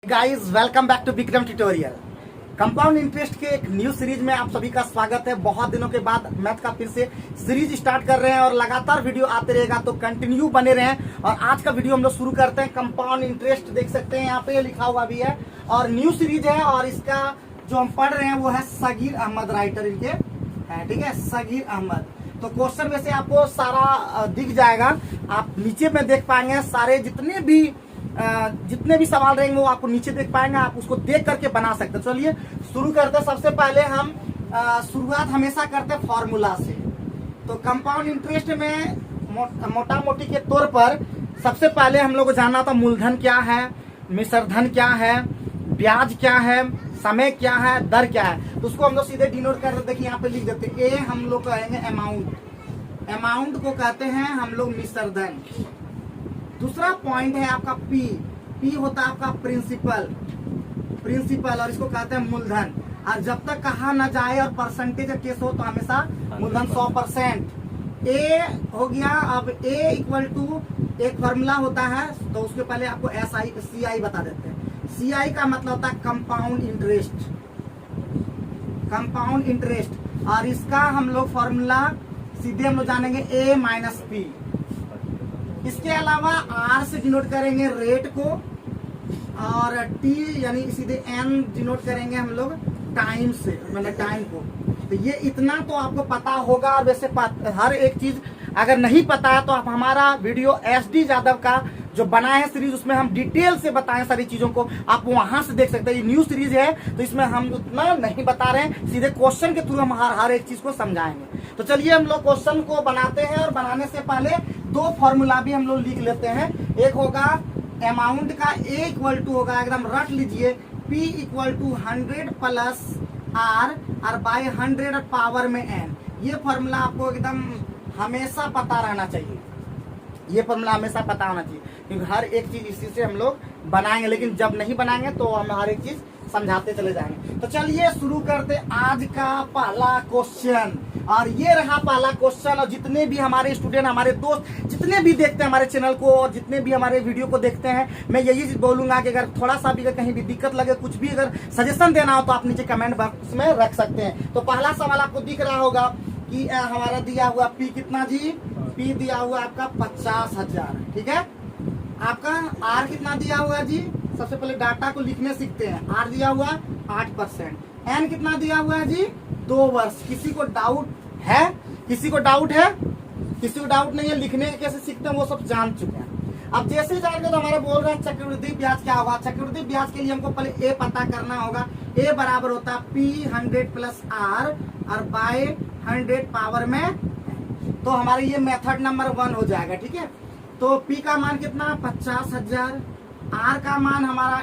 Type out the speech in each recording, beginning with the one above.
Guys welcome back to Vikram tutorial. Compound interest के एक new series में आप सभी का स्वागत है। बहुत दिनों के बाद मैथ का फिर से सीरीज स्टार्ट कर रहे हैं और लगातार वीडियो आते रहेगा, तो कंटिन्यू बने रहें। और आज का वीडियो हम लोग शुरू करते हैं। कंपाउंड इंटरेस्ट देख सकते हैं यहाँ पे लिखा हुआ भी है और न्यू सीरीज है। और इसका जो हम पढ़ रहे हैं वो है सगीर अहमद, राइटर इनके है, ठीक है, सगीर अहमद। तो क्वेश्चन में से आपको सारा दिख जाएगा, आप नीचे में देख पाएंगे। सारे जितने भी सवाल रहेंगे वो आपको नीचे देख पाएंगे, आप उसको देख करके बना सकते हैं। चलिए शुरू करते हैं। सबसे पहले हम शुरुआत हमेशा करते हैं फॉर्मूला से। तो कंपाउंड इंटरेस्ट में मोटा मोटी के तौर पर सबसे पहले हम लोग को जानना था मूलधन क्या है, मिश्रधन क्या है, ब्याज क्या है, समय क्या है, दर क्या है। तो उसको हम लोग सीधे डिनोट कर देते हैं। यहाँ पे लिख देते हैं। ए हम लोग कहेंगे अमाउंट, अमाउंट को कहते हैं हम लोग मिश्रधन। दूसरा पॉइंट है आपका पी, पी होता है आपका प्रिंसिपल, प्रिंसिपल, और इसको कहते हैं मूलधन। और जब तक कहा ना जाए और परसेंटेज केस हो तो हमेशा मूलधन 100%। ए हो गया। अब ए इक्वल टू एक फॉर्मूला होता है, तो उसके पहले आपको CI बता देते हैं। CI का मतलब होता है कंपाउंड इंटरेस्ट, कंपाउंड इंटरेस्ट। और इसका हम लोग फॉर्मूला सीधे हम लोग जानेंगे A माइनस P। इसके अलावा R से डिनोट करेंगे रेट को, और T यानी सीधे N डिनोट करेंगे हम लोग टाइम से, मतलब टाइम को। तो ये इतना तो आपको पता होगा। और वैसे हर एक चीज अगर नहीं पता है तो आप हमारा वीडियो SD यादव का जो बनाए हैं सीरीज, उसमें हम डिटेल से बताएं सारी चीजों को, आप वहां से देख सकते हैं। ये न्यू सीरीज है तो इसमें हम उतना नहीं बता रहे हैं, सीधे क्वेश्चन के थ्रू हम हर एक चीज को समझाएंगे। तो चलिए हम लोग क्वेश्चन को बनाते हैं। और बनाने से पहले दो फॉर्मूला भी हम लोग लिख लेते हैं। एक होगा अमाउंट का, A इक्वल टू होगा, एकदम रट लीजिए, P equal to 100 plus R और बाय 100 पावर में N। ये फॉर्मूला आपको एकदम हमेशा पता रहना चाहिए, ये फॉर्मूला हमेशा पता होना चाहिए, क्योंकि हर एक चीज इसी से हम लोग बनाएंगे। लेकिन जब नहीं बनाएंगे तो हम हर एक चीज समझाते चले जाएंगे। तो चलिए शुरू करते आज का पहला क्वेश्चन। और ये रहा पहला क्वेश्चन। और जितने भी हमारे स्टूडेंट, हमारे दोस्त जितने भी देखते हैं हमारे चैनल को और जितने भी हमारे वीडियो को देखते हैं, मैं यही बोलूंगा कि अगर थोड़ा सा भी अगर कहीं भी दिक्कत लगे, कुछ भी अगर सजेशन देना हो तो आप नीचे कमेंट बॉक्स में रख सकते हैं। तो पहला सवाल आपको दिख रहा होगा कि हमारा दिया हुआ P कितना जी, P दिया हुआ आपका 50,000, ठीक है। आपका R कितना दिया हुआ जी, सबसे पहले डाटा को लिखने सीखते हैं। R दिया हुआ 8%। N कितना दिया हुआ है जी, 2 वर्ष। किसी को डाउट है? किसी को डाउट है? किसी को डाउट नहीं है? लिखने कैसे सीखते हैं वो सब जान चुके हैं। अब जैसे ही जान के तो हमारा बोल रहा है चक्रवृद्धि ब्याज क्या होगा। चक्रवृद्धि ब्याज के लिए हमको पहले A पता करना होगा। A बराबर होता है P 100 प्लस R और बाय 100 पावर में। तो हमारे ये मेथड नंबर 1 हो जाएगा, ठीक है। तो P का मान कितना, 50,000। R का मान हमारा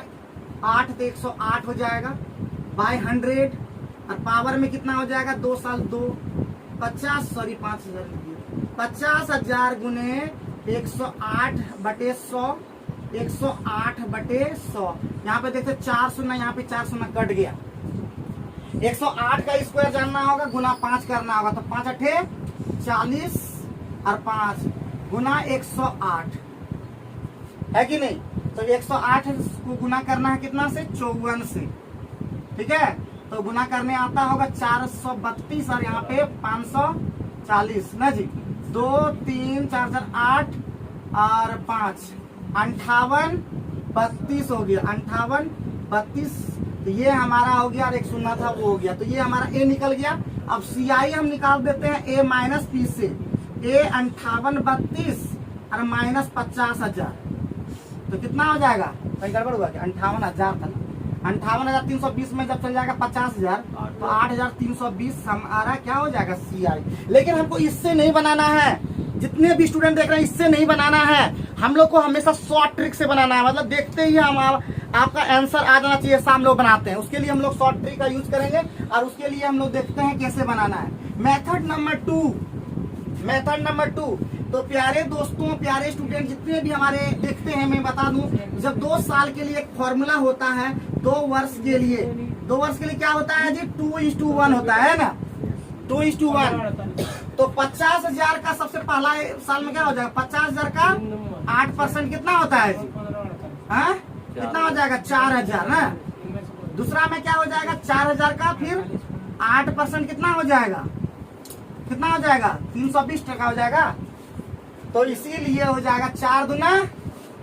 8 तो 108 हो जाएगा बाय 100 और पावर में कितना हो जाएगा, 2 साल 2 50,000 गुने 108 बटे 100, 108 बटे 100। यहाँ पे देखते 4 शून्य, यहाँ पे 4 शून्य कट गया। 108 का स्क्वायर जानना होगा, गुना 5 करना होगा। तो 5 अठे 40 और 5 गुना 108 है कि नहीं। तो 108 को गुना करना है कितना से, 54 से, ठीक है। तो गुना करने आता होगा 432 और यहाँ पे 540 ना जी। 2 3 4 4 8 और 5 58 32 हो गया, 58 32। तो ये हमारा हो गया, और एक शून्य था वो हो गया। तो ये हमारा A निकल गया। अब CI हम निकाल देते हैं A माइनस P से। A 58 32 और माइनस 50,000, तो कितना हो जाएगा, कहीं गड़बड़ हुआ क्या, 58,000 था ना। 58,320 में जब चल जाएगा 50,000 तो 8,320 हमारा क्या हो जाएगा, CI। लेकिन हमको इससे नहीं बनाना है, जितने भी स्टूडेंट देख रहे हैं इससे नहीं बनाना है। हम लोग को हमेशा शॉर्ट ट्रिक से बनाना है, मतलब देखते ही हम आपका आंसर आ जाना चाहिए, ऐसा हम लोग बनाते हैं। उसके लिए हम लोग शॉर्ट ट्रिक का यूज करेंगे और उसके लिए हम लोग देखते हैं कैसे बनाना है। Method number 2, method number 2। तो प्यारे दोस्तों, प्यारे स्टूडेंट जितने भी हमारे देखते हैं, मैं बता दूं, जब 2 साल के लिए एक फॉर्मूला होता है, 2 वर्ष के लिए, 2 वर्ष के लिए क्या होता है जी, 2:1 होता है ना, 2:1। तो 50,000 का सबसे पहला साल में क्या हो जाएगा, 50,000 का 8% कितना होता है जी, कितना हो जाएगा 4000 ना। दूसरा में क्या हो जाएगा 4000 का फिर 8% कितना हो जाएगा, कितना हो जाएगा 320 टका हो जाएगा। तो इसीलिए हो जाएगा 4 दूना,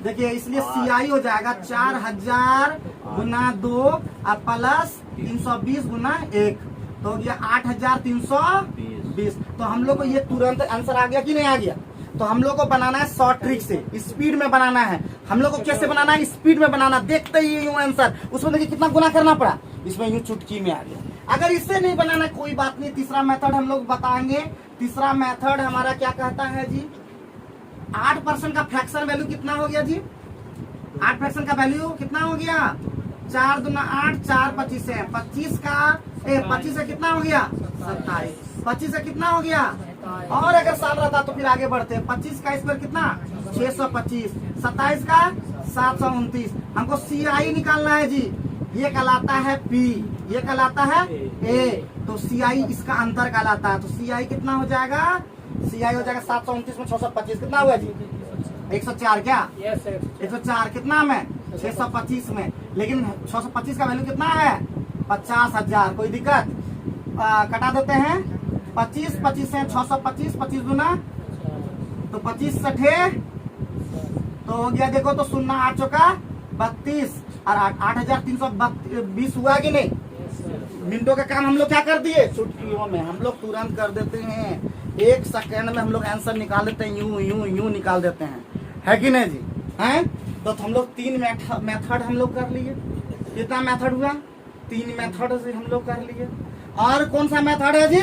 देखिए इसलिए CI हो जाएगा 4000 गुना 2 और प्लस 320 गुना 1, तो हो गया 8320। तो हम लोग को ये तुरंत आंसर आ गया कि नहीं आ गया। तो हम लोग को बनाना है शॉर्ट ट्रिक से, स्पीड में बनाना है। हम लोग को कैसे बनाना है, स्पीड में बनाना। देखते ही यूं आंसर, उसमें देखिए कितना गुना करना पड़ा, इसमें यूं चुटकी में आ गया। अगर इससे नहीं बनाना कोई बात नहीं, तीसरा मेथड हम लोग बताएंगे। तीसरा मेथड हमारा क्या कहता है जी, 8% का फ्रैक्शन वैल्यू कितना हो गया जी, 8 फ्रैक्शन का वैल्यू कितना हो गया, 4 दूना 8, 4 25 है, 25 का 25 से कितना हो गया 27, 25 से कितना हो गया। और अगर साल रहता तो फिर आगे बढ़ते, 25 का स्क्वायर कितना 625, 27 का 729। हमको CI निकालना है जी, ये कहलाता है P, ये कहलाता है A, तो CI इसका अंतर कहलाता है। तो CI कितना हो जाएगा, CI हो जाएगा 729 में 625 कितना हुआ जी 104, क्या 104 कितना में 625 में, लेकिन 625 का वैल्यू कितना है 50,000। कोई दिक्कत, कटा देते हैं 25 25 है 625, 25 दूना तो 25 सठे तो हो गया, देखो तो 0 8 चौका 32 और 8320 हुआ कि नहीं। मिनटों का काम हम लोग क्या कर दिए, चुटकियों में हम लोग तुरंत कर देते हैं, 1 सेकेंड में हम लोग आंसर निकाल देते हैं, यूं यूं यूं निकाल देते हैं, है कि नहीं जी, हैं। तो हम लोग 3 मेथड हम लोग कर लिए। कितना मेथड हुआ, 3 मेथड से हम लोग कर लिए। और कौन सा मेथड है जी,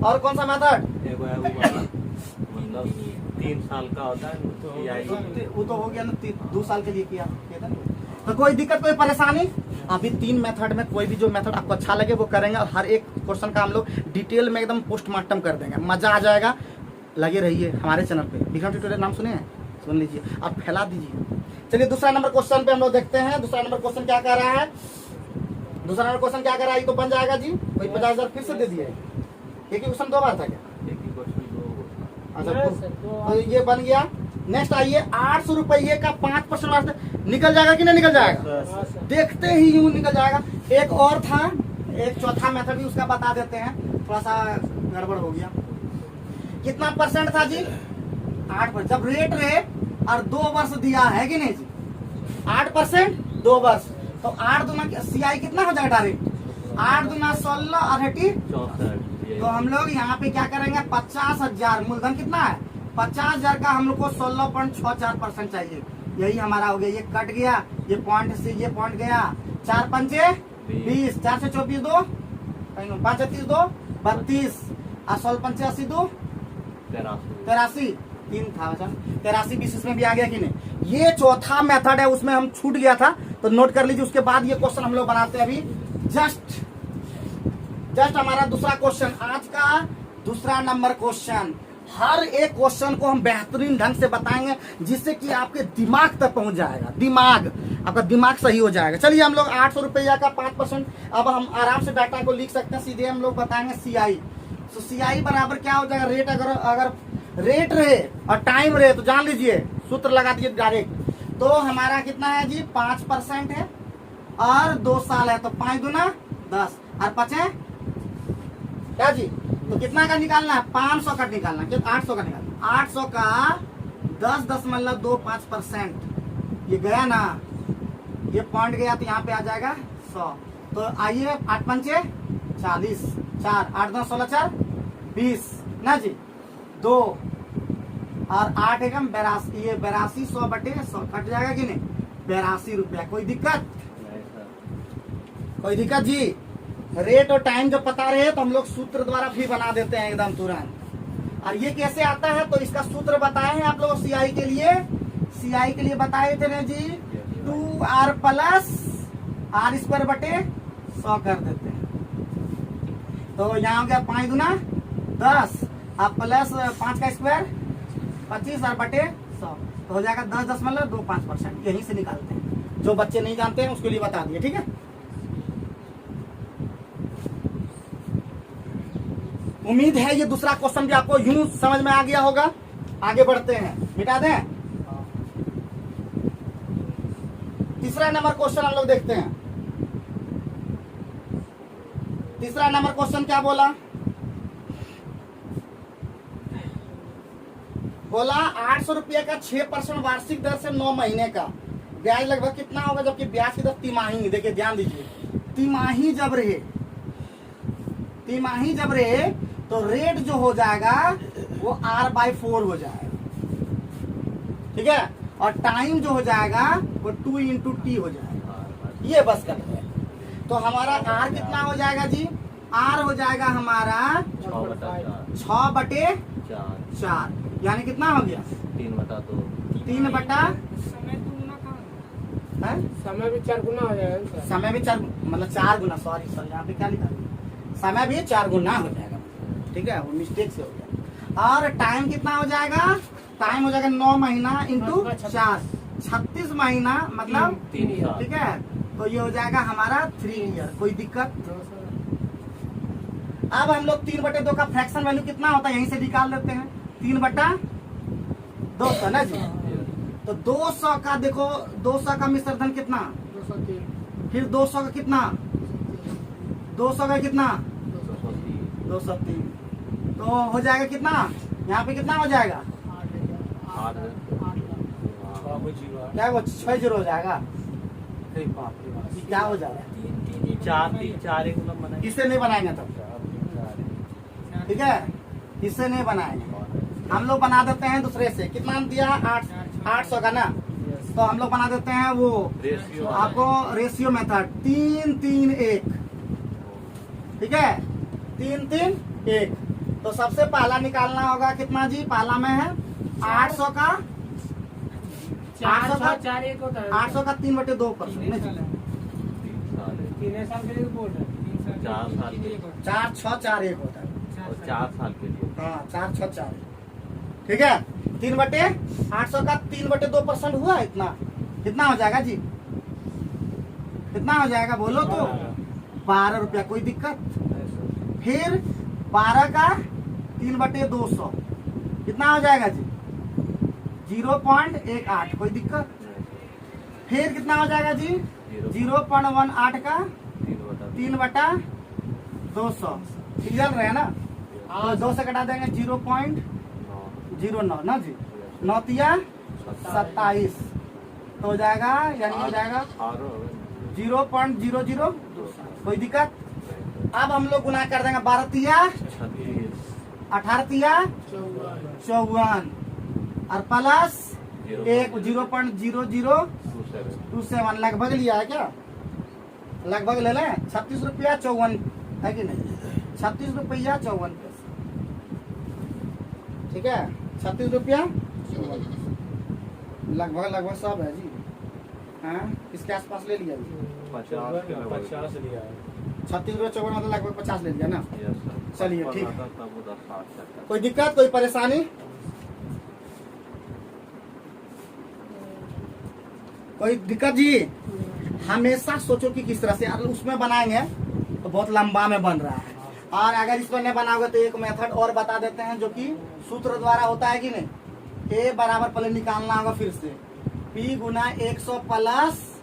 और कौन सा मेथड, मतलब 3 साल का होता है वो तो हो गया ना, 2 साल के लिए किया था। तो कोई दिक्कत कोई परेशानी, अभी 3 मेथड में कोई भी जो मेथड आपको अच्छा लगे वो करेंगे, और हर एक क्वेश्चन का हम लोग डिटेल में एकदम पोस्टमार्टम कर देंगे, मजा आ जाएगा। लगे रहिए हमारे चैनल पे, विक्रम ट्यूटोरियल नाम सुने हैं, सुन लीजिए, आप फैला दीजिए। चलिए दूसरा नंबर क्वेश्चन पे हम लोग देखते हैं। दूसरा नंबर क्वेश्चन क्या कह रहा है, दूसरा नंबर क्वेश्चन क्या कह रहा है, ये तो बन जाएगा जी, कोई 50,000 फिर से दे दिए। एक ही क्वेश्चन 2 बार था क्या, अच्छा तो ये बन गया। नेक्स्ट आइए, 800 रुपये का 5% निकल जाएगा कि नहीं निकल जाएगा, देखते ही यूं निकल जाएगा। एक और था, एक चौथा मेथड भी उसका बता देते हैं, थोड़ा सा गड़बड़ हो गया। कितना परसेंट था जी 8%, जब रेट रहे और 2 वर्ष दिया है कि नहीं जी, 8% 2 वर्ष, तो 8 दूना CI कितना हो जाएगा डायरेक्ट, 8 दूना 16 और 64। तो हम लोग यहाँ पे क्या करेंगे, 50,000 मूलधन कितना है 50,000 का हम लोग को 16.64% चाहिए। यही हमारा हो गया, ये कट गया, ये पॉइंट से ये पॉइंट गया, 4 पंचे 20, 4 से 24 2, 5 30 2 32 और 16 पंचे 80 2 83, 3 था 83 20 इसमें भी आ गया कि नहीं। ये चौथा मेथड है, उसमें हम छूट गया था तो नोट कर लीजिए। उसके बाद ये क्वेश्चन हम लोग बनाते हैं अभी। जस्ट हमारा दूसरा क्वेश्चन, आज का दूसरा नंबर क्वेश्चन। हर एक क्वेश्चन को हम बेहतरीन ढंग से बताएंगे, जिससे कि आपके दिमाग तक पहुंच जाएगा, आपका दिमाग सही हो जाएगा। चलिए हम लोग 800 रुपया का 5%, अब हम आराम से डाटा को लिख सकते हैं। सीधे हम लोग बताएंगे CI। तो CI बराबर क्या हो जाएगा, रेट अगर रेट रहे और टाइम रहे तो जान लीजिए, सूत्र लगा दीजिए डायरेक्ट। तो हमारा कितना है जी 5% है और 2 साल है, तो 5 दूना 10 और 5 है क्या जी, तो कितना का निकालना है 500 का निकालना है, 800 का निकालना, 800 का 10.25%, ये गया ना, ये पॉइंट गया तो यहाँ पे आ जाएगा 100। तो आइए 8 पंचे 40, 4 8 9 16 4 20 ना जी, 2 और 8 एकम 82, ये 82 100 बटे 100 कट जाएगा कि नहीं, 82 रुपया। कोई दिक्कत, कोई दिक्कत जी। रेट और टाइम जब पता रहे तो हम लोग सूत्र द्वारा भी बना देते हैं एकदम तुरंत। और ये कैसे आता है, तो इसका सूत्र बताए हैं आप लोग CI के लिए बताए थे ना जी, 2R प्लस R² बटे 100 कर देते हैं। तो यहाँ हो गया 5 दूना 10 और प्लस 5 का स्क्वायर 25 और बटे 100, तो हो जाएगा 10.25%। यहीं से निकालते हैं, जो बच्चे नहीं जानते हैं उसके लिए बता दिए, ठीक है। उम्मीद है ये दूसरा क्वेश्चन भी आपको यूं समझ में आ गया होगा। आगे बढ़ते हैं, मिटा दें। तीसरा नंबर क्वेश्चन हम लोग देखते हैं। तीसरा नंबर क्वेश्चन क्या बोला? बोला 800 रुपये का 6% वार्षिक दर से 9 महीने का ब्याज लगभग कितना होगा, जबकि ब्याज की दर तिमाही, देखिए ध्यान दीजिए, तिमाही जब रहे तो रेट जो हो जाएगा वो R/4 हो जाएगा, ठीक है, और टाइम जो हो जाएगा वो 2 × T हो जाएगा। ये बस कर ले। तो हमारा R कितना हो जाएगा जी? R हो जाएगा हमारा 6/4, यानी कितना हो गया? 3/2। 3/, समय भी 4 गुना हो जाएगा। समय भी 4, मतलब 4 गुना, सॉरी यहाँ पे क्या लिखा है? समय भी 4 गुना हो जाएगा, ठीक है, वो मिस्टेक से हो गया। और टाइम कितना हो जाएगा? टाइम हो जाएगा 9 महीना इंटू 4, 36 महीना, मतलब 3 साल। ठीक है, तो ये हो जाएगा हमारा 3 ईयर। कोई दिक्कत? अब हम लोग 3/2 का फ्रैक्शन वैल्यू कितना होता है यहीं से निकाल लेते हैं। 3/200 ना जी। तो 200 का देखो, 200 का मिश्र धन कितना? 203, फिर 200 का कितना? 200 का कितना? 203। तो हो जाएगा कितना? यहाँ पे कितना हो जाएगा? 8 क्या वो 60 हो जाएगा? अरे बाप रे बाप, ये क्या हो जाएगा? 4 एक मतलब बना। इससे नहीं बनाएंगे तब, ठीक है, इससे नहीं बनाएंगे। हम लोग बना देते हैं दूसरे से। कितना दिया? 800 का ना, तो हम लोग बना देते हैं वो रेशियो आपको रेशियो मेथड 3-3-1, ठीक है, 3-3-1। तो सबसे पहला निकालना होगा कितना जी? पहला में है 800 का 4-6-4-1 होता है। 800 का 3/2%, 3 साल है। 3 साल के लिए बोल रहे हैं। 4 साल के लिए। 4-6-4-1 होता है। और 4 साल के लिए। हाँ, 4-6-4, ठीक है। 3/800 का 3/2% हुआ, इतना कितना हो जाएगा जी? कितना हो जाएगा बोलो तो? 12 रुपया। कोई दिक्कत? फिर 12 का 3/200 कितना हो जाएगा जी? 0.18। कोई दिक्कत? फिर कितना हो जाएगा जी? 0.18 का 3/200। क्लियर रहे ना? और 2 से कटा देंगे 0.09 ना जी। 9×3 = 27 तो हो जाएगा, यानी हो जाएगा 0.00। कोई दिक्कत? अब हम लोग गुना कर देंगे 12×3 = 18×3 = 54 और प्लस 1 0.0027। लगभग लिया है क्या? लगभग ले लें। 36 रुपया 54 है कि नहीं? 36 रुपया 54 पैसे, ठीक है, 36 रुपया लगभग सब है जी। हाँ, इसके आसपास ले लिया जी। 50 लिया है। 36 रुपया 54 मतलब लगभग 50 ले लिया ना। चलिए, ठीक है। 60। कोई दिक्कत, कोई परेशानी? कोई दिक्कत जी? हमेशा सोचो कि किस तरह से, अगर उसमें बनाएंगे तो बहुत लंबा में बन रहा है, और अगर इसमें नहीं बनाओगे तो एक मेथड और बता देते हैं जो कि सूत्र द्वारा होता है कि नहीं। A बराबर पहले निकालना होगा फिर से, P गुना 100 प्लस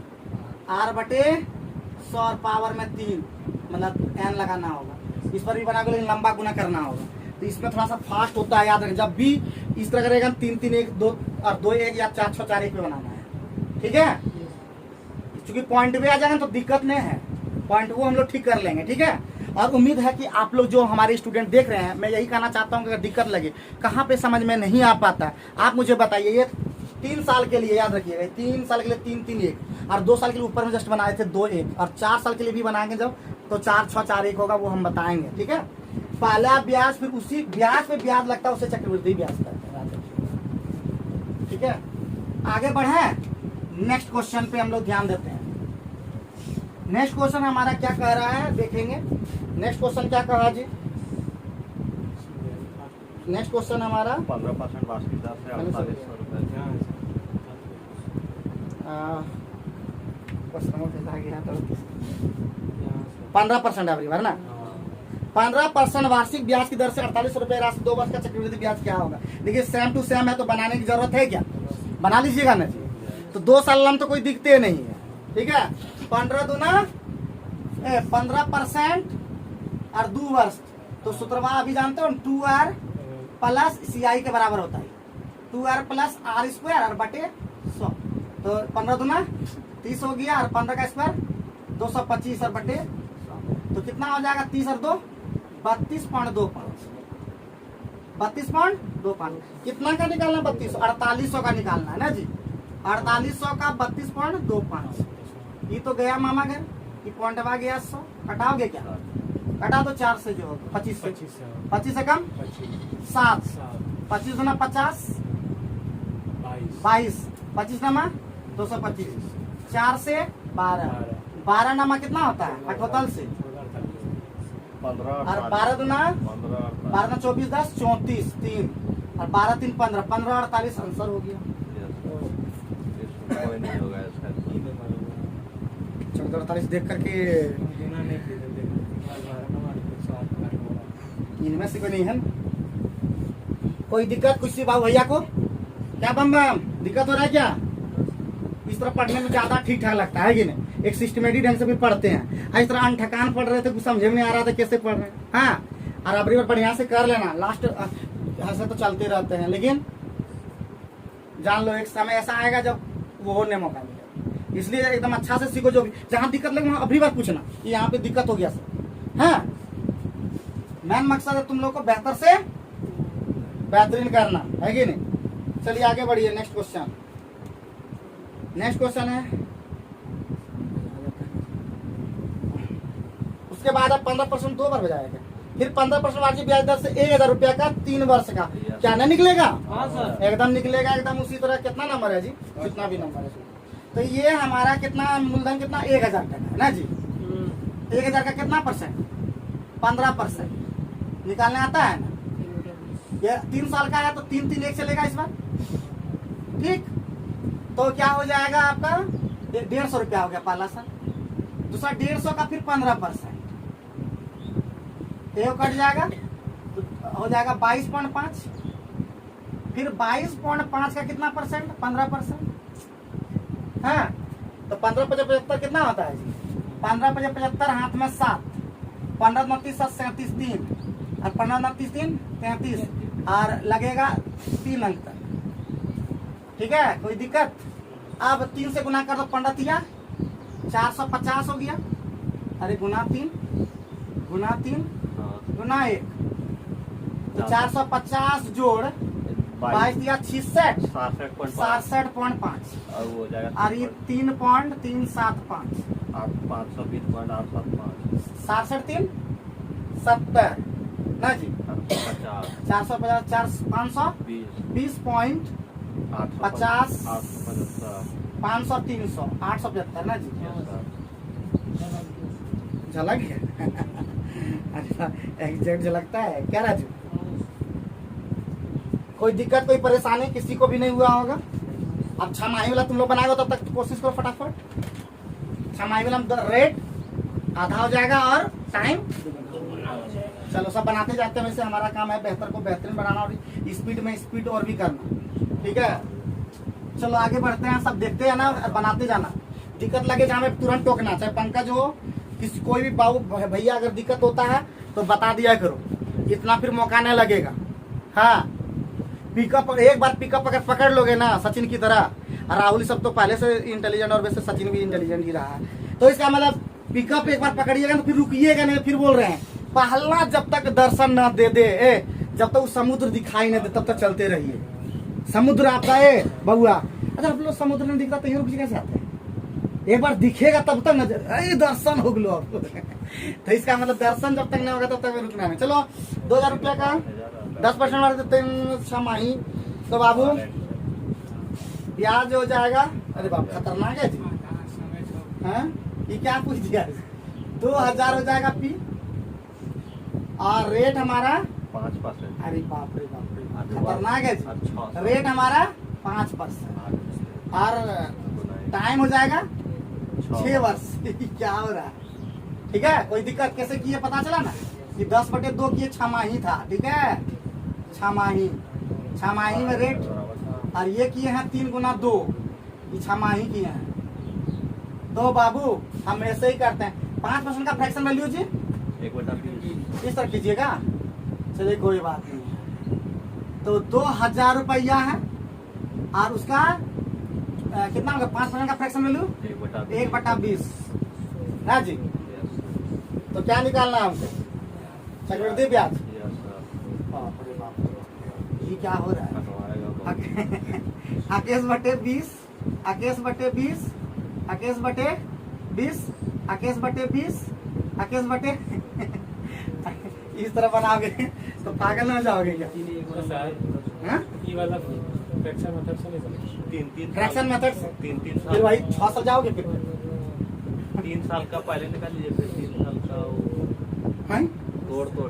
R/100 और पावर में 3, मतलब n लगाना होगा। इस पर भी बनाओगे लेकिन लंबा गुना करना होगा, तो इसमें थोड़ा सा फास्ट होता है, याद रखें। जब भी इस तरह करेगा 3-3-1 2 और 2-1 या 4-6-4-1 पे बनाना है, ठीक है। क्योंकि पॉइंट पे आ जाएगा तो दिक्कत नहीं है, पॉइंट वो हम लोग ठीक कर लेंगे, ठीक है। और उम्मीद है कि आप लोग जो हमारे स्टूडेंट देख रहे हैं, मैं यही कहना चाहता हूं कि अगर दिक्कत लगे, कहाँ पे समझ में नहीं आ पाता, आप मुझे बताइए। ये 3 साल के लिए याद रखिएगा, 3 साल के लिए 3-3-1, और 2 साल के लिए ऊपर में जस्ट बनाए थे 2-1, और 4 साल के लिए भी बनाएंगे जब, तो 4-6-4-1 होगा, वो हम बताएंगे, ठीक है। पहला ब्याज, फिर उसी ब्याज पे ब्याज लगता है, उसे चक्रवृद्धि ब्याज करते हैं, ठीक है। आगे बढ़े, नेक्स्ट क्वेश्चन पे हम लोग ध्यान देते हैं। नेक्स्ट क्वेश्चन हमारा क्या कह रहा है, देखेंगे। नेक्स्ट क्वेश्चन क्या कहा जी? नेक्स्ट क्वेश्चन हमारा 15% वार्षिक दर से 4800 रुपए। 15% एवरी बार ना। 15% वार्षिक ब्याज की दर से 48 रुपए राशि 2 वर्ष का चक्रवृद्धि ब्याज क्या होगा? देखिए सेम टू सेम है, तो बनाने की जरूरत है क्या? बना लीजिएगा ना जी। तो 2 साल में तो कोई दिखते नहीं है, ठीक है, 15 दूना 15% और 2 वर्ष। तो सूत्रवा अभी जानते हो 2r प्लस CI के बराबर होता है 2r प्लस r स्क्वायर और बटे 100। तो 15 दूना 30 हो गया और 15 का स्क्वायर 225 और बटे 100। तो कितना हो जाएगा 30 और 2 32.25 32.25। कितना का निकालना 4800 का निकालना है ना जी। 4800 का 32.25 ये तो गया मामा घर, ये पॉइंटवा गया 100। कटाओगे क्या? कटा तो 4 से जो 25 से 25 से कम 7 25 गुना 50 22 25 नमा 225 4 से 12 नमा कितना होता है 78 से 15 और 12 दुना 12 24 10 34 3 और 12 3 15 15 48 आंसर हो गया। कोई नहीं होगा इसका। 48 देख करके इनमें से कोई नहीं है। कोई दिक्कत कुछ सी बाबू भैया को? क्या बम बम दिक्कत हो रहा है क्या? इस तरह पढ़ने में ज्यादा ठीक ठाक लगता है कि नहीं? एक सिस्टमेटिक ढंग से भी पढ़ते हैं। इस तरह अनठकान पढ़ रहे थे, कुछ समझ में नहीं आ रहा था कैसे पढ़ रहे हैं। हाँ, और अबरी बार बढ़िया से कर लेना। लास्ट ऐसे तो चलते रहते हैं, लेकिन जान लो एक समय ऐसा आएगा जब वो होने मौका मिलेगा। इसलिए एकदम अच्छा से सीखो। जो भी जहाँ दिक्कत लगे वहाँ अबरी बार पूछना कि यहाँ पे दिक्कत हो गया सर। हाँ, मेन मकसद है तुम लोग को बेहतर से बेहतरीन करना है कि नहीं। चलिए आगे बढ़िए। नेक्स्ट क्वेश्चन है उसके बाद अब 15% 2 बार बजाएगा, फिर 15% वार्षिक ब्याज दर से 1000 रुपया का 3 वर्ष का। क्या नहीं निकलेगा? हाँ सर, एकदम निकलेगा एकदम उसी तरह। कितना नंबर है जी? जितना भी नंबर है। तो ये हमारा कितना मूलधन कितना 1000 टका है ना जी। 1000 का कितना परसेंट? 15% निकालने आता है ना। ये 3 साल का है तो 3 3 1 चलेगा इस बार। ठीक, तो क्या हो जाएगा आपका 150 रुपया हो गया पहला साल। दूसरा 150 का फिर 15% ये कट जाएगा तो हो जाएगा 22.5। फिर 22.5 का कितना परसेंट? 15%। हाँ, तो 15 × 75 कितना होता है जी? 15 × 75 हाथ में 7 15 × 29 37 3 और 15 × 29 3 33 और लगेगा 3 अंक तक। ठीक है, कोई दिक्कत? अब 3 से गुना कर दो 15 तिया 450 हो गया। अरे गुना 3 गुना 1 तो 450 जोड़ 22 दिया 66 67.5 और वो हो जाएगा और ये 3.375 520.875 67 3 70 ना जी। 50 450 520.50 500 300 875 ना जी। झलक गया। एग्जैक्ट झलकता है क्या राजू? कोई दिक्कत कोई परेशानी किसी को भी नहीं हुआ होगा? अब छमाही वाला तुम लोग बनाओगे तब तक कोशिश करो फटाफट। छमाही वाला रेट आधा हो जाएगा और टाइम। चलो सब बनाते जाते हैं। वैसे हमारा काम है बेहतर को बेहतरीन बनाना और स्पीड में स्पीड और भी करना। ठीक है, चलो आगे बढ़ते हैं। सब देखते हैं ना, बनाते जाना। दिक्कत लगे जहाँ में तुरंत टोकना। चाहे पंकज हो किसी कोई भी बाबू भैया अगर दिक्कत होता है तो बता दिया करो, इतना फिर मौका नहीं लगेगा। हाँ, पिकअप एक बार पिकअप अगर पकड़ लोगे ना सचिन की तरह, और राहुल सब तो पहले से इंटेलिजेंट और वैसे सचिन भी इंटेलिजेंट ही रहा है, तो इसका मतलब पिकअप एक बार पकड़िएगा तो फिर रुकिएगा नहीं। फिर बोल रहे हैं पहला जब तक दर्शन न दे दे जब तक समुद्र दिखाई न दे तब तक चलते रहिए। समुद्र आपका है बउआ। अच्छा आप लोग समुद्र नहीं दिखता तो ये रुक कैसे आते हैं? एक बार दिखेगा तब तक नजर दर्शन हो गलो आप। तो इसका मतलब दर्शन जब तक नहीं होगा तब तक रुकना नहीं। चलो 2000 रुपया का 10% वाले देते हैं छमाही। तो बाबू ब्याज हो जाएगा। अरे बाप खतरनाक है जी। हाँ, ये क्या पूछ दिया? 2000 हो जाएगा पी और रेट हमारा 5%। अरे बाप रे बाप रे खतरनाक है जी। रेट हमारा 5% और टाइम हो जाएगा 6 वर्ष। क्या हो रहा है? ठीक है, कोई दिक्कत कैसे किए पता चला ना कि 10/2 की छमाही था। ठीक है, छमाही में रेट और ये किए हैं 3 × 2 ये छमाही किए हैं। तो बाबू हम ऐसे ही करते हैं। 5% का फ्रैक्शन वैल्यू जी 1/20। इस तरह कीजिएगा। चलिए कोई बात नहीं है। तो 2000 रुपया है और उसका कितना होगा 5% का फ्रैक्शन वैल्यू 1/20 है जी। तो क्या निकालना है हमको चक्रवृद्धि ब्याज। बाप रे बाप, ये क्या हो रहा है। आकेश बटे 20, आकेश बटे 20, आकेश बटे 20, आकेश बटे 20, आकेश बटे इस तरह बनाओगे तो पागल हो जाओगे क्या। हाँ? ये वाला फ्रैक्शन मेथड से नहीं चलेगा। फ्रैक्शन मेथड से तीन फिर साल वही 6 साल जाओगे फिर 3 साल का पहले निकाल लीजिए, फिर 3 साल का वो हैं? तोड़ के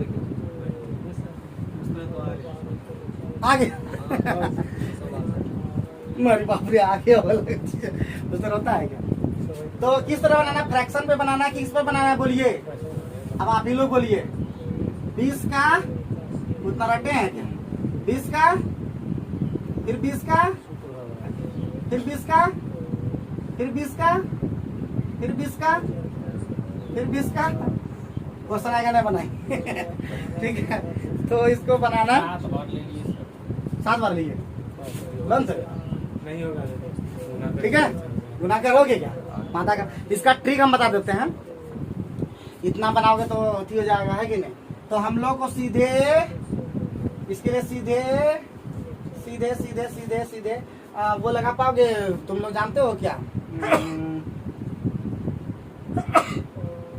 आगे मेरे बाप रे आगे उसमें होता है क्या। तो किस तरह बनाना, फ्रैक्शन पे बनाना है कि इस पे बनाना है बोलिए। अब आप ही लोग बोलिए 20 का उतना रटे हैं क्या, 20 का फिर 20 का फिर 20 का फिर 20 का फिर 20 का फिर 20 का क्वेश्चन आएगा नहीं बनाए ठीक है। तो इसको बनाना 7 बार लिए बन से नहीं होगा ठीक है। गुना करोगे क्या माता का। इसका ट्रिक हम बता देते हैं। इतना बनाओगे तो अथी हो जाएगा है कि नहीं। तो हम लोग को सीधे इसके लिए सीधे सीधे सीधे सीधे सीधे वो लगा पाओगे। तुम लोग जानते हो क्या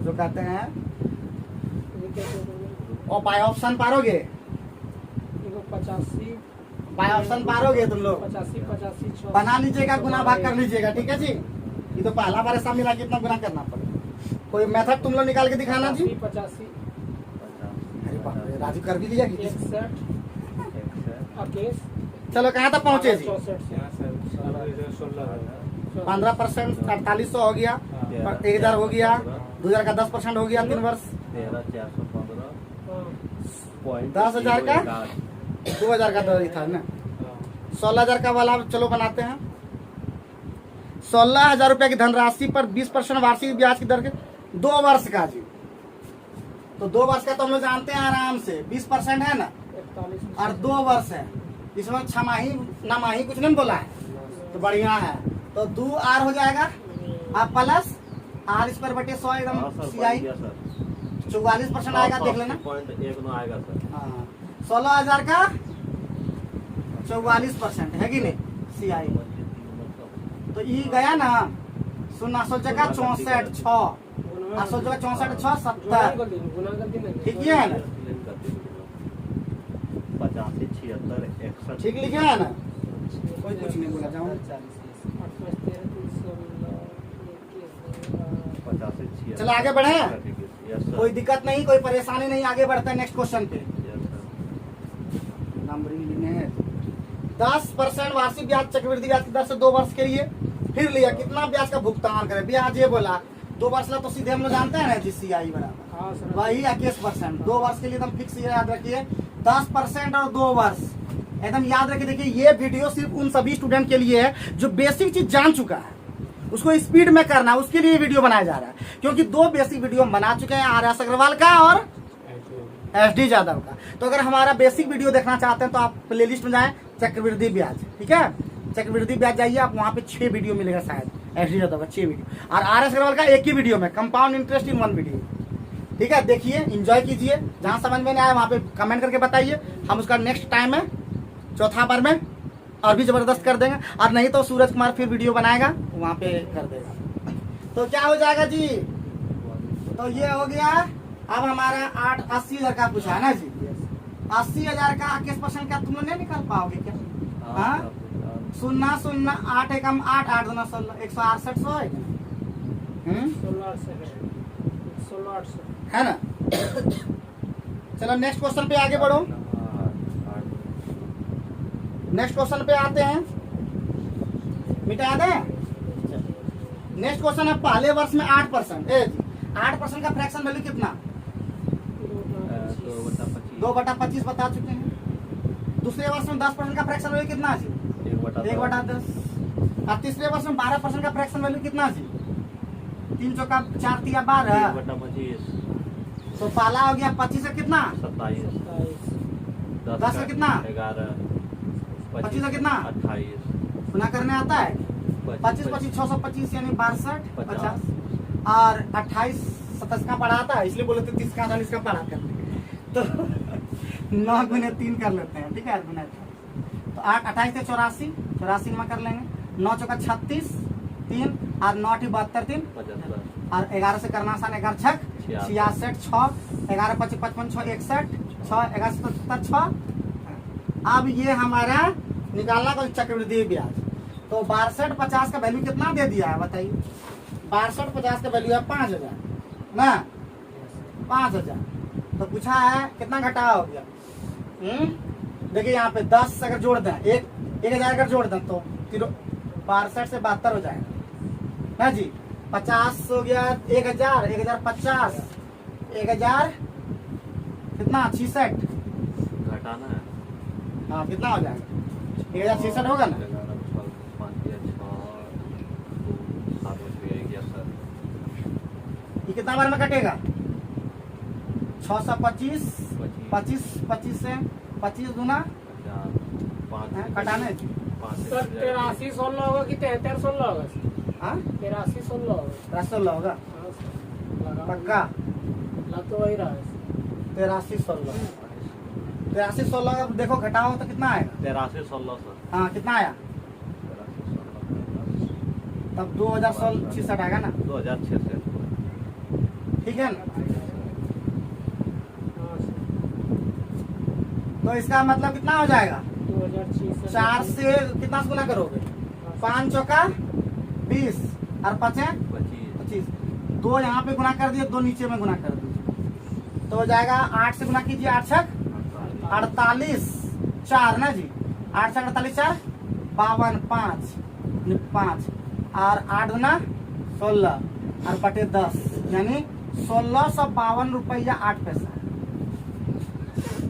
जो कहते हैं और बाय ऑप्शन पारोगे, 85 बाय ऑप्शन पारोगे तुम लोग 85 बना लीजिएगा, गुना भाग कर लीजिएगा। ठीक है जी। ये तो पहला बार ऐसा मिला कितना गुना करना पड़ेगा। कोई मेथड तुम लोग निकाल के दिखाना जी। 85 अरे बाप रे, राजू कर भी लिया कि 61 21 चलो कहाँ तक पहुँचे जी। 64 15% 4800 हो गया, 1000 हो गया, 2000 का 10% हो गया 3 वर्ष, 10,000 का 2000 का दर ही था ना। 16,000 का वाला चलो बनाते हैं। 16,000 रुपया की धनराशि पर 20% वार्षिक ब्याज की दर के 2 वर्ष का जी। तो 2 वर्ष का तो हम लोग जानते हैं आराम से 20% है ना, 41 और 2 वर्ष है। इसमें 6 माही ना माही कुछ नहीं बोला है तो बढ़िया है। तो 2 आर हो जाएगा अब प्लस आर स्क्वायर बटे 100 एकदम सीआई 44% आएगा देख लेना। 1 आएगा सर। हाँ 16,000 का 44% है कि नहीं सीआई। तो ये गया ना 0 जगह 64 6 800 जगह 64 6 70 ठीक ही है ना। 85 76 61 ठीक लिखे है ना, कोई कुछ नहीं बोला जाऊँ। 85 चलो आगे बढ़े, यस सर। कोई दिक्कत नहीं कोई परेशानी नहीं, आगे बढ़ते हैं नेक्स्ट क्वेश्चन पे। Yes sir. नंबरिंग लेने हैं 10% वार्षिक ब्याज चक्रवृद्धि ब्याज की दर से 2 वर्ष के लिए। फिर लिया कितना ब्याज का भुगतान करें, ब्याज ये बोला 2 वर्ष ला तो सीधे हम लोग जानते हैं ना जी सीआई बराबर वही 21%। 2 वर्ष के लिए एकदम फिक्स याद रखिए 10% और 2 वर्ष एकदम याद रखिए। देखिए ये वीडियो सिर्फ उन सभी स्टूडेंट के लिए है जो बेसिक चीज जान चुका है, उसको स्पीड में करना उसके लिए वीडियो बनाया जा रहा है। क्योंकि 2 बेसिक वीडियो हम बना चुके हैं, आर.एस. अग्रवाल का और एस.डी. यादव का। तो अगर हमारा बेसिक वीडियो देखना चाहते हैं तो आप प्लेलिस्ट में जाएं चक्रवृद्धि ब्याज। ठीक है, चक्रवृद्धि ब्याज जाइए आप, वहाँ पे 6 वीडियो मिलेगा शायद एस.डी. यादव का 6 वीडियो और आर.एस. अग्रवाल का एक ही वीडियो में कंपाउंड इंटरेस्ट इन 1 वीडियो। ठीक है, देखिए एंजॉय कीजिए, जहाँ समझ में नहीं आया वहाँ पे कमेंट करके बताइए, हम उसका नेक्स्ट टाइम में चौथा बार में और भी जबरदस्त कर देंगे। और नहीं तो सूरज कुमार फिर वीडियो बनाएगा वहाँ पे कर देगा। तो क्या हो जाएगा जी, तो ये हो गया। अब हमारा 80,000 का पूछा है ना जी। 80,000 का 21% का तुम लोग नहीं निकाल पाओगे क्या। हाँ 0 0 8 एकम 8 8 2 16 168 100 है 16 है ना। चलो नेक्स्ट क्वेश्चन पे आगे बढ़ो। नेक्स्ट क्वेश्चन पे आते हैं, मिटा दें। नेक्स्ट क्वेश्चन है पहले वर्ष में 8%। 8% का फ्रैक्शन वैल्यू कितना 2/25 बता चुके हैं। दूसरे वर्ष में 10% का फ्रैक्शन वैल्यू कितना जी 1/10। 1/10। और तीसरे वर्ष में 12% का फ्रैक्शन वैल्यू कितना जी 3 चौका 4 तिया 12, 3/25, तो पाला हो गया 25 से कितना, 27, 27 10 का कितना, 11, 25 का कितना, 28, गुना करने आता है 25 25 625 यानी 62 50 और 28 27 का पढ़ा आता है, इसलिए बोले थे 30 का 40 का पढ़ा कर तो 9 गुने 3 कर लेते हैं, ठीक है गुना तो 8 28 से 84 84 में कर लेंगे, 9 चौका 36 3 और 9 72 3 75, और 11 से करना आसान, 11 छक 66 6 11 25 55 6 61 6 11 77 6। अब ये हमारा निकालना का चक्रवृद्धि ब्याज, तो 62 50 का वैल्यू कितना दे दिया है बताइए, 62 50 का वैल्यू है 5000 ना, 5000 तो पूछा है कितना घटाया हो गया। देखिए यहाँ पे 10 अगर जोड़ दें, 1000 अगर जोड़ दें तो 62 से 72 हो जाएगा ना जी, 50 हो गया 1000 1050 1000 कितना 66, घटाना है हाँ कितना हो जाएगा 1066 होगा ना, 11 ये कितना बार में कटेगा 625 25 25 से 25 गुना कटाने सर 83 16 होगा कि 73 16 होगा? हाँ 83 16 होगा। 16 होगा हाँ सर, लगा पक्का, लग तो वही रहा है। 83 16 देखो घटाओ तो कितना आएगा, 83 16 सर, हाँ कितना आया, 83 16 तब 2066 आएगा ना, 2066, ठीक है ना। हाँ सर, तो इसका मतलब कितना हो जाएगा, 2006 4 से कितना से गुना करोगे, 5 चौका 20 और 5 25, 2 यहाँ पे गुना कर दिए, 2 नीचे में गुना कर दिए, तो हो जाएगा 8 से गुना कीजिए, 8 छक 48 4 ना जी, 8 छक 48 4 52 5 और 8 गुना 16 और बटे 10 यानी 1652 रुपया 8 पैसा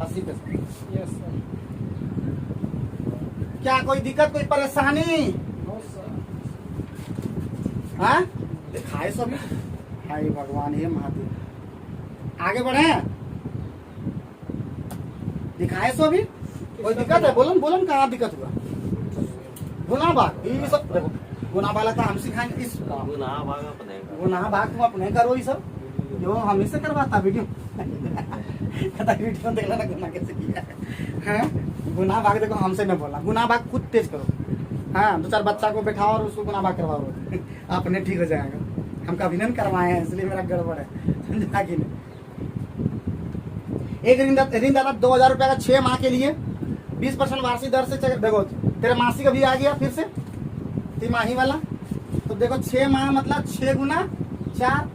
80 पैसा। Yes sir. क्या कोई दिक्कत कोई परेशानी, नो सर। हाँ दिखाए सभी, हाय भगवान हे महादेव, आगे बढ़े दिखाए सो भी, कोई दिक्कत है बोलन बोलन, कहाँ दिक्कत हुआ, गुना भाग ये सब देखो, गुना वाला तो हम सिखाएंगे, इस गुनाह भाग अपने का। गुनाह भाग तुम अपने करो, ये सब जो हम से करवाता वीडियो कहता वीडियो देखना ना गुनाह कैसे किया है, गुनाह भाग देखो हमसे नहीं बोला, गुनाह भाग खुद तेज करो, हाँ 2-4 बच्चा को बैठाओ और उसको गुनाह भाग करवाओ अपने ठीक हो जाएगा, हम कभी नहीं करवाए हैं इसलिए मेरा गड़बड़ है, समझा कि नहीं। एक ऋणदाता 2000 रुपया का 6 माह के लिए 20% वार्षिक दर से देखो तेरा मासिक अभी आ गया फिर से तिमाही वाला, तो देखो 6 माह मतलब 6 गुना 4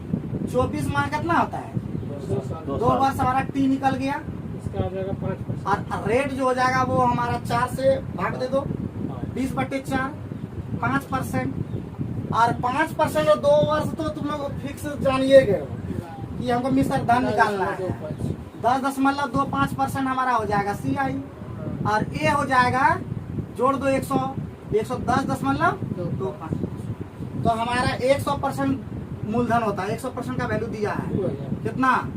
24 माह कितना होता है, 2 वर्ष हमारा टी निकल गया, इसका आ जाएगा 5%। और रेट जो हो जाएगा वो हमारा 4 से भाग दे दो 20/4 5%, और 5% और 2 वर्ष तो तुम लोग फिक्स जानिए गए कि हमको मिश्र धन निकालना है, 10.25% हमारा हो जाएगा CI, और ए हो जाएगा जोड़ दो 110.25, तो हमारा 100% मूलधन होता है, 100% का वैल्यू दिया है कितना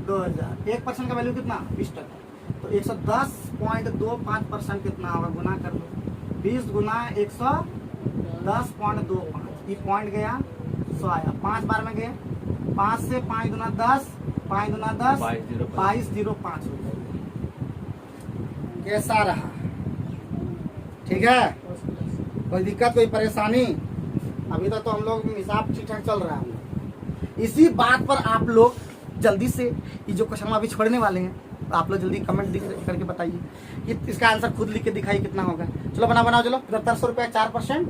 2000, 1% का वैल्यू कितना 20%, तो 110.25% कितना होगा, गुना कर दो 20 गुना 110.25, ये पॉइंट गया 100 आया, 5 बार में गए, 5 से 5 गुना 10 5 गुना 10 2205 कैसा रहा, ठीक है, कोई दिक्कत कोई परेशानी, अभी तक तो हम लोग हिसाब ठीक ठाक चल रहा है। इसी बात पर आप लोग जल्दी से ये जो क्वेश्चन अभी छोड़ने वाले हैं, तो आप लोग जल्दी कमेंट करके बताइए कि इसका आंसर खुद लिख के दिखाइए कितना होगा। चलो बनाओ चलो 7500 रुपया 4%,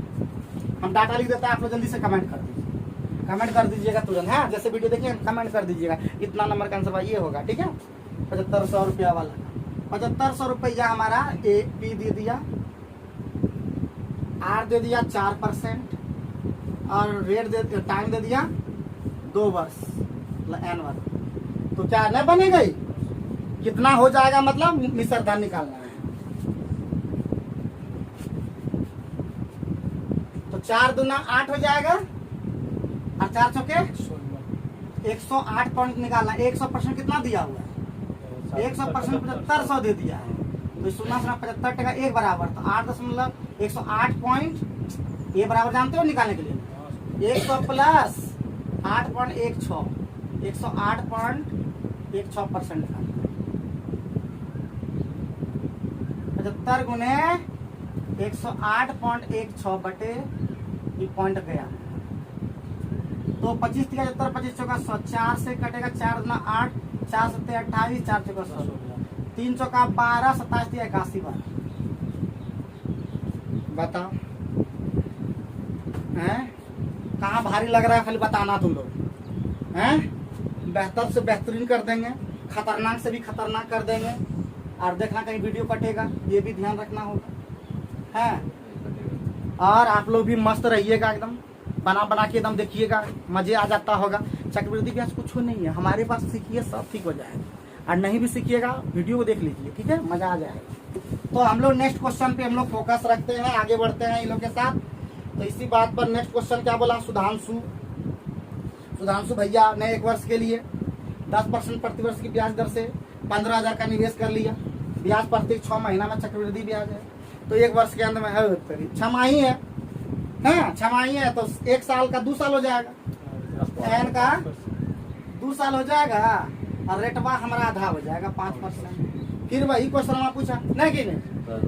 हम डाटा लिख देते हैं, आप लोग जल्दी से कमेंट कर दीजिए, कमेंट कर दीजिएगा तुरंत, हाँ जैसे वीडियो देखिए कमेंट कर दीजिएगा इतना नंबर का आंसर ये होगा, ठीक है। 7500 रुपया वाला 7500 रुपया हमारा ए पी दे दिया, आर दे दिया 4%, और रेट दे टाइम दे दिया 2 वर्ष एन वर्ष, तो क्या नहीं बनेगा, कितना हो जाएगा मतलब मिश्र धन निकालना है, तो 4 दूना 8 हो जाएगा, और 4 चौके 108 पॉइंट निकालना। 100% कितना दिया हुआ है? 100% 7500 दे दिया है। तो 0.75 1 बराबर, तो 8.108 पॉइंट, ये बराबर जानते हो निकालने के लिए? 100 प्लस 8.16, 108.16% निकालना। 75 गुने 108.16 बटे ये पॉइंट गया, तो 25 तिया 75, 25 चौका 100, 4 से कटेगा 4 गुना 8, 4 सत्ते 28, 4 चौका 100, 3 चौका 12, 27 तिया 81 बार। बताओ हैं कहाँ भारी लग रहा है? खाली बताना तुम लोग हैं। बेहतर से बेहतरीन कर देंगे, खतरनाक से भी खतरनाक कर देंगे। और देखना कहीं वीडियो कटेगा, ये भी ध्यान रखना होगा है। और आप लोग भी मस्त रहिएगा, एकदम बना बना के एकदम देखिएगा, मजे आ जाता होगा। चक्रवृद्धि ब्याज कुछ नहीं है, हमारे पास सीखिए सब ठीक हो जाएगा, और नहीं भी सीखिएगा वीडियो को देख लीजिए, ठीक है, मजा आ जाएगा। तो हम लोग नेक्स्ट क्वेश्चन पे हम लोग फोकस रखते हैं, आगे बढ़ते हैं इन लोग के साथ। तो इसी बात पर नेक्स्ट क्वेश्चन क्या बोला? सुधांशु भैया ने 1 वर्ष के लिए 10% प्रतिवर्ष की ब्याज दर से 15,000 का निवेश कर लिया। ब्याज प्रत्येक 6 महीना में चक्रवृद्धि ब्याज है, तो 1 वर्ष के अंत में है 6 है, हाँ 6 है, तो 1 साल का 2 साल हो जाएगा, एन का 2 साल हो जाएगा, और रेटवा हमारा आधा हो जाएगा 5%। फिर वही क्वेश्चन पूछा नहीं कि नहीं,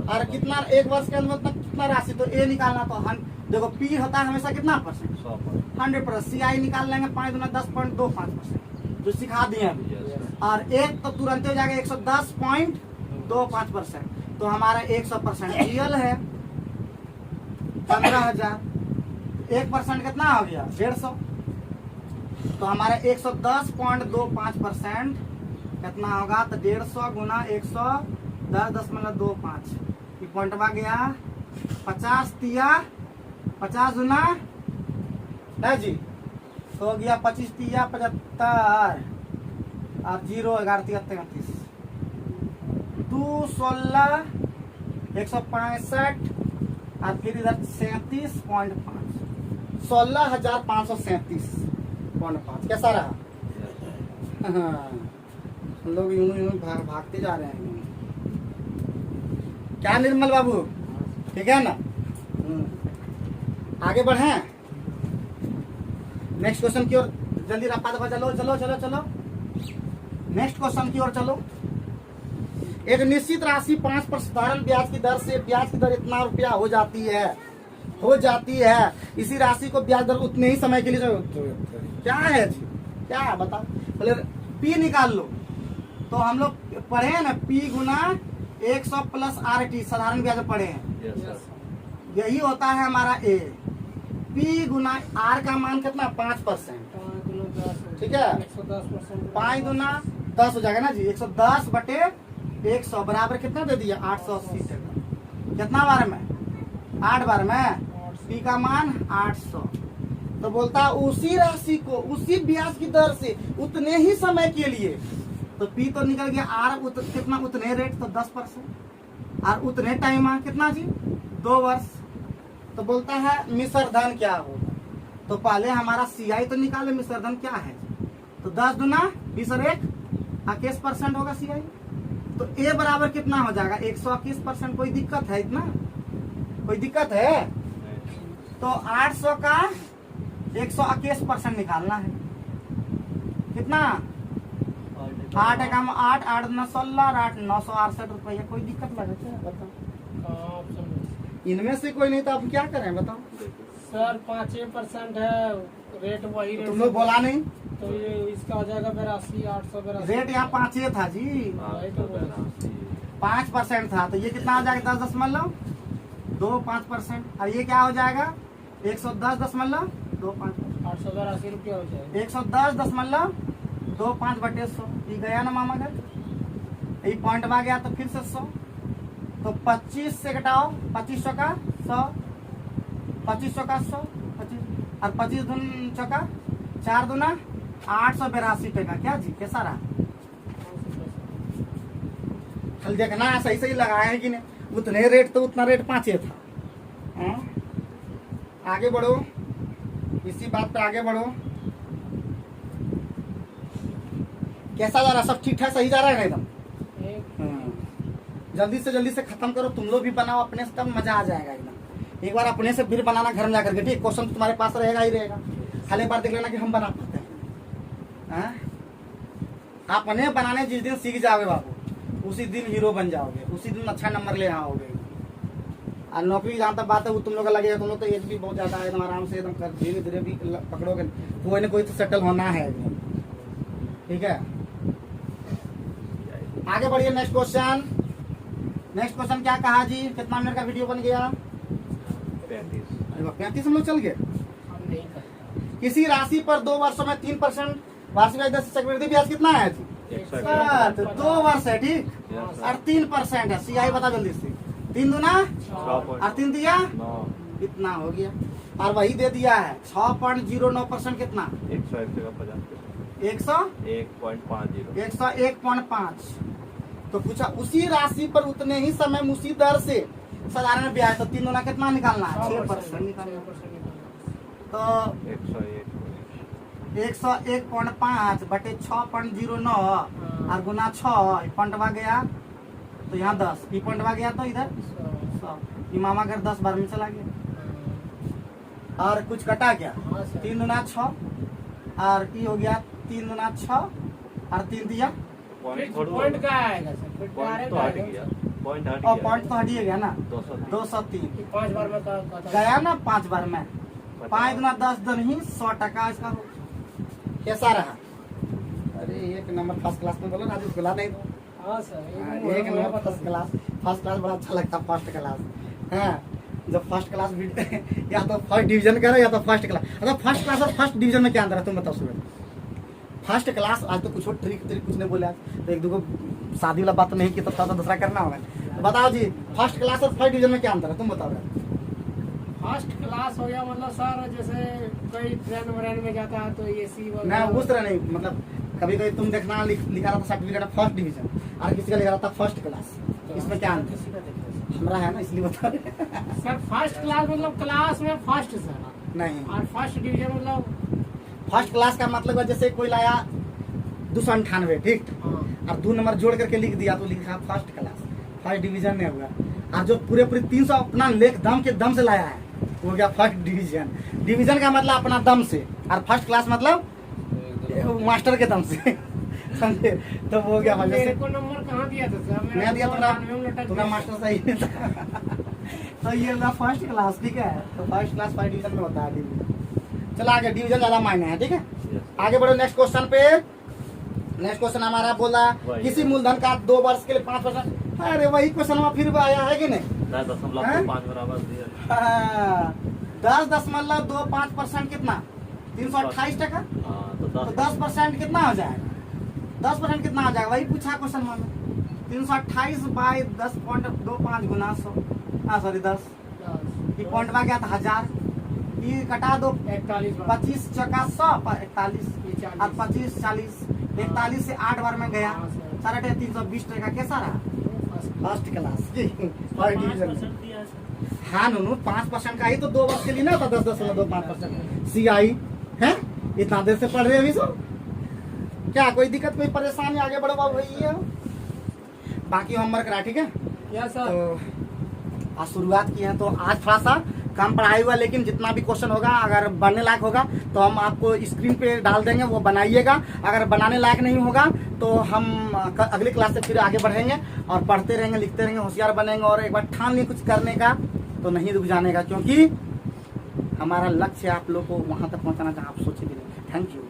और कितना 1 वर्ष के अंदर कितना राशि, तो ए निकालना, तो हम देखो पी होता है हमेशा कितना परसेंट? 100%। CI निकाल लेंगे 5 गुना 10.25%, जो सिखा दिए अभी। और एक तो तुरंत हो जाएगा 110.25%, तो हमारा 100% रियल है 15,000। 1% कितना हो गया? 150। तो हमारा 110.25% कितना होगा? तो 150 गुना 110.25, ये पॉइंट आ गया 50 तिया 50 गुना है जी, तो हो गया 25 तिया 75, और 0 11 तिया 33, 2 16 165, और फिर इधर 37.5, 16,537.5। कैसा रहा? हाँ, हम लोग यूं यूं भागते जा रहे हैं। क्या निर्मल बाबू, ठीक है ना? आगे बढ़े नेक्स्ट क्वेश्चन की ओर, जल्दी रफ्तार दफा चलो चलो चलो चलो, नेक्स्ट क्वेश्चन की ओर चलो। एक निश्चित राशि 5% साधारण ब्याज की दर से ब्याज की दर इतना रुपया हो जाती है। इसी राशि को ब्याज दर उतने ही समय के लिए क्या है जी, क्या है बताओ? पहले पी निकाल लो। तो हम लोग पढ़े हैं ना, पी गुना 100 प्लस RT, साधारण ब्याज पढ़े हैं, यही होता है हमारा ए। पी गुना आर का मान कितना? 5%, ठीक है, 5 गुना 10 हो जाएगा ना जी, 110 बटे 100 बराबर कितना दे दिया? 880 टका। कितना बार में? 8 बार में। पी का मान 800, तो बोलता है उसी राशि को उसी ब्याज की दर से उतने ही समय के लिए, तो पी तो निकल गया, आर कितना? उतने रेट, तो 10%, और उतने टाइम कितना जी? 2 वर्ष। तो बोलता है मिश्र धन क्या होगा? तो पहले हमारा CI तो निकाले, मिश्र धन क्या है? तो 10 गुना 20 और 1 21% होगा CI। तो ए बराबर कितना हो जाएगा? 121%। कोई दिक्कत है? इतना कोई दिक्कत है? तो 800 का 121% निकालना है। कितना? 8 एकम 8, 8 9 16, और 8 968 रुपया। कोई दिक्कत लगे बताओ? इनमें से कोई नहीं, तो अब क्या करें बताओ? सर 5% है रेट, वही रेट तुम लोग बोला नहीं, तो ये इसका हो जाएगा 82, 882। रेट यहाँ 5 था जी, 5% था, तो ये कितना हो जाएगा? 10.25%, और ये क्या हो जाएगा? 110.25। 882 रुपया हो जाएगा। 110.25 बटे 100, ये गया ना मामा घर, ये पॉइंट आ गया, तो फिर से 100, तो 25 से घटाओ 2500 का 100, 2500 का 100, 25, और 25 दून चौका 4 दूना 882 टका। क्या जी, कैसा रहा? कल देखना सही सही लगाए हैं कि नहीं? उतने रेट, तो उतना रेट 5 था। आगे बढ़ो, इसी बात पे आगे बढ़ो। कैसा जा रहा है? सब ठीक ठाक सही जा रहा है ना एकदम? एक जल्दी से खत्म करो, तुम लोग भी बनाओ अपने से, तब मजा आ जाएगा एकदम। एक बार अपने से फिर बनाना घर में जाकर के, ठीक? क्वेश्चन तुम्हारे पास रहेगा ही रहेगा, खाली एक बार देख लेना कि हम बना पाते हैं। हाँ? अपने बनाने जिस दिन सीख जाओगे बाबू, उसी दिन हीरो बन जाओगे, उसी दिन अच्छा नंबर ले आओगे। और नौकरी जहाँ तक बात है वो तुम लोग का लगेगा, तुम लोग तो एज भी बहुत ज्यादा है, एकदम आराम से एकदम धीरे धीरे भी पकड़ोगे, कोई ना कोई तो सेटल होना है एकदम, ठीक है? आगे बढ़िए, नेक्स्ट क्वेश्चन। नेक्स्ट क्वेश्चन क्या कहा जी? कितना मिनट का वीडियो बन गया? 35 हम लोग चल गए। हम नहीं करते। किसी राशि पर 2 वर्षों में 3% वार्षिक ब्याज, 10 चक्रवृद्धि ब्याज कितना है जी? 2 वर्ष है, ठीक? और 3% है। CI बता जल्दी से। 3 दूना और 3 दिया, कितना हो गया? और वही दे दिया है 6.09%, कितना? 101.5। तो पूछा उसी राशि पर उतने ही समय में उसी दर से साधारण ब्याज, तो 3 दूना कितना निकालना है? 6% निकालना। तो 101.5 बटे 6.09 और गुना 6 पॉइंटवा गया, तो यहाँ 10 ई पॉइंटवा गया, तो इधर 100। मामा घर 10 बार में चला गया। और कुछ कटा क्या? 3 दूना 6 और ई हो गया 3 दूना 6 और 3 दिया, पॉइंट का आएगा सर, फिर पॉइंट तो हट गया, और पॉइंट तो हट ही गया ना, 203 5 बार में का गया ना, 5 बार में 5 दूना 10 दिन ही 100 टका इसका हो। कैसा रहा? अरे एक नंबर फर्स्ट क्लास में बोलो ना, आज बुला नहीं दो। हाँ सर, एक नंबर फर्स्ट क्लास बड़ा अच्छा लगता है, फर्स्ट क्लास। हाँ, जब फर्स्ट क्लास या तो फर्स्ट डिवीजन करो या तो फर्स्ट क्लास। अच्छा, फर्स्ट क्लास और फर्स्ट डिवीजन में क्या अंतर है तुम बताओ सुबह? फर्स्ट क्लास, आज तो कुछ ट्रिक कुछ नहीं बोले, आज तो एक दो शादी वाला बात तो नहीं की, तो थोड़ा दूसरा करना होगा। तो बताओ जी, फर्स्ट क्लास और फर्स्ट डिवीजन में क्या अंतर है तुम बताओ? फर्स्ट क्लास हो गया मतलब सर, जैसे कोई ट्रेन व्रेन में जाता है तो AC मैं उस तरह नहीं, मतलब कभी कभी तुम देखना लिखा रहता सर्टिफिकेट फर्स्ट डिवीजन और किसी का लिखा रहता फर्स्ट क्लास, इसमें क्या अंतर? किसी का देखते हमारा है ना, इसलिए बता रहे। सर फर्स्ट क्लास मतलब क्लास में फर्स्ट सर, नहीं, और फर्स्ट डिवीजन मतलब फर्स्ट क्लास का मतलब है जैसे कोई लाया 298, ठीक? और 2 नंबर जोड़ करके लिख दिया तो लिखा फर्स्ट क्लास, फर्स्ट डिवीजन नहीं हुआ। और जो पूरे 300 अपना लेख दम के दम से लाया है वो गया फर्स्ट डिवीजन। डिवीजन का मतलब अपना दम से, और फर्स्ट क्लास मतलब मास्टर के दम से, समझे? तो वो गया वजह मेरे से को नंबर कहाँ दिया था सर? मैं दिया मेरा तुम्हारा मास्टर सही नहीं था। तो ये होगा फर्स्ट क्लास, ठीक है? तो फर्स्ट क्लास फर्स्ट डिवीजन में होता है डिवीजन। चलो आगे, डिवीजन ज्यादा मायने है, ठीक है? आगे बढ़ो नेक्स्ट क्वेश्चन पे। नेक्स्ट क्वेश्चन हमारा बोला किसी मूलधन का 2 वर्ष के लिए 5%। अरे वही क्वेश्चन फिर आया है कि नहीं? 10.5 बराबर दिया। 10.25% कितना? 328 टका। तो 10% कितना हो जाएगा? 10% कितना हो जाएगा? वही पूछा क्वेश्चन में। 328 बाई 10.25 गुना 100, हाँ सॉरी 10, ये पॉइंट में गया था 1000, ये कटा दो 41 25 चका 100, 41 और 25 40, 41 से 8 बार में गया, 320 टका। कैसा रहा? First class first division. हाँ नूनू, 5% का ही तो 2 वर्ष के लिए ना था, 10.5% CI है। इतना देर से पढ़ रहे अभी सब, क्या कोई दिक्कत कोई परेशानी? आगे बढ़ो बाबू भैया, बाकी होमवर्क रहा, ठीक है? Yes sir. तो आज शुरुआत की है, तो आज थोड़ा सा कम पढ़ाई हुआ, लेकिन जितना भी क्वेश्चन होगा अगर बनने लायक होगा तो हम आपको स्क्रीन पे डाल देंगे, वो बनाइएगा। अगर बनाने लायक नहीं होगा तो हम अगली क्लास से फिर आगे बढ़ेंगे और पढ़ते रहेंगे, लिखते रहेंगे, होशियार बनेंगे। और एक बार ठान लिए कुछ करने का तो नहीं रुक जाने का, क्योंकि हमारा लक्ष्य आप लोग को वहां तक पहुंचाना जहां आप सोचे भी नहीं। Thank you.